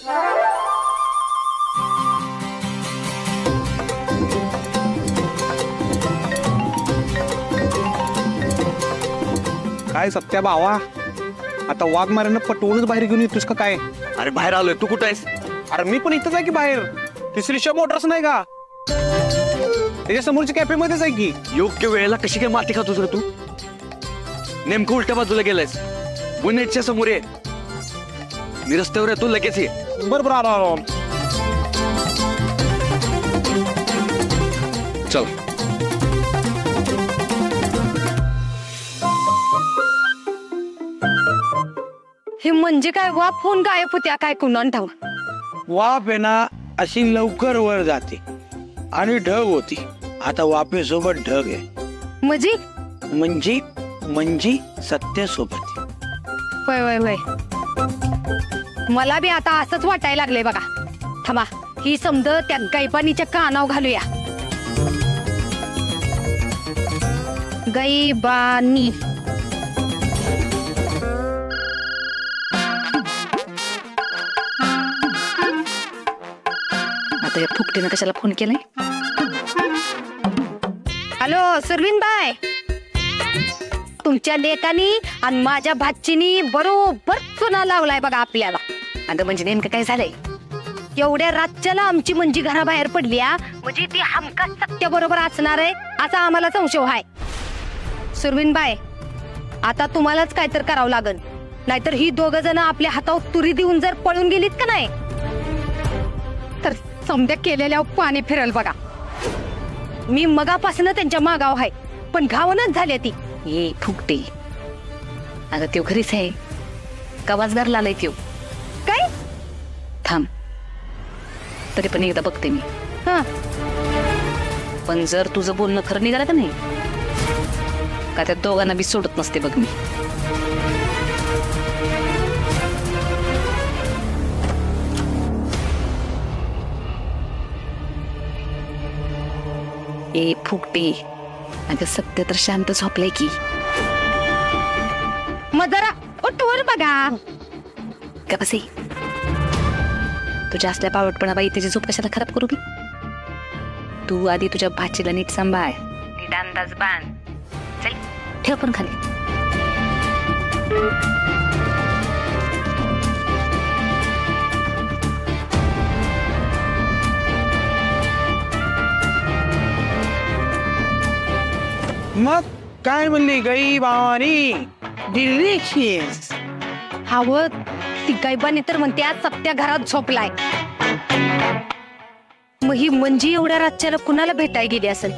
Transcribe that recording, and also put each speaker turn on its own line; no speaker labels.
काय सत्या भावा, आता वाघमाऱ्यांना पटवूनच बाहेर घेऊन येतोस का काय?
अरे बाहेर आलोय, तू कुठं आहेस?
अरे मी पण इथंच आहे की बाहेर. तिसरी शॉप मोटर्स नाही का त्याच्या समोरच्या कॅफे मध्येच आहे की.
योग्य वेळेला कशी काय माती खातोस रे तू? नेमकं उलट्या बाजूला गेलायस. बुनेटच्या समोर ये. मी रस्त्यावर येतो, लगेच ये.
बरोबर आलो.
चल.
हे म्हणजे काय? वा फोन गायब होत्या काय कुणान ठाव.
वाफ आहे ना अशी लवकर वर जाते आणि ढग होती. आता वाफेसोबत ढग आहे. म्हणजे सत्यासोबत.
वय वय वय, मला बी आता असंच वाटायला लागलंय बघा. थांबा, ही समज त्या गैबानीच्या कानावर घालूया. गैबानी.
आता या फुकटीनं कशाला फोन केलाय?
हॅलो सुरवीन बाय, तुमच्या लेकानी आणि माझ्या भाचीनी बरोबर चुना लावलाय बघा आपल्याला.
आता म्हणजे नेमकं काय झालंय?
एवढ्या रातच्याला आमची मंजी घराबाहेर पडली म्हणजे ती हमखास सत्य बरोबर असणार आहे असा आम्हाला संशय आहे. सुरवीन बाय, आता तुम्हालाच काय तर करावं लागल, नाहीतर ही दोघं जण आपल्या हातावर तुरी देऊन जर पळून गेलीत का नाही तर समध्या केलेल्या पाणी फिरल बघा. मी मगापासून त्यांच्या मागाव आहे पण घावनच झाली ती.
ये फुकटे, अगं त्यो खरीच आहे. कवाजदार लालाय त्यो.
काय?
थांब, तरी पण एकदा बघते मी.
हा,
पण जर तुझं बोलणं खरं निघालं का नाही का त्या दोघांना बी सोडत नसते बघ मी. ए फुकटे, अगं सत्य तर शांत झोपलंय की.
मग जरा उठवर बघा.
का बसे, तुझ्या असल्या बावटपणा बाई त्याची झोप कशाला खराब करू बी. तू आधी तुझ्या भाचीला नीट सांभाळ, नीट अंदाज बांध. चल ठेव पण खाली.
मग काय म्हणली गैबानी? डिलिशियस.
हवं ती गैबानी तर म्हणते आज सत्या घरात झोपलाय. मग ही मंजी एवढ्या रातच्याला कुणाला भेटायला गेली असेल?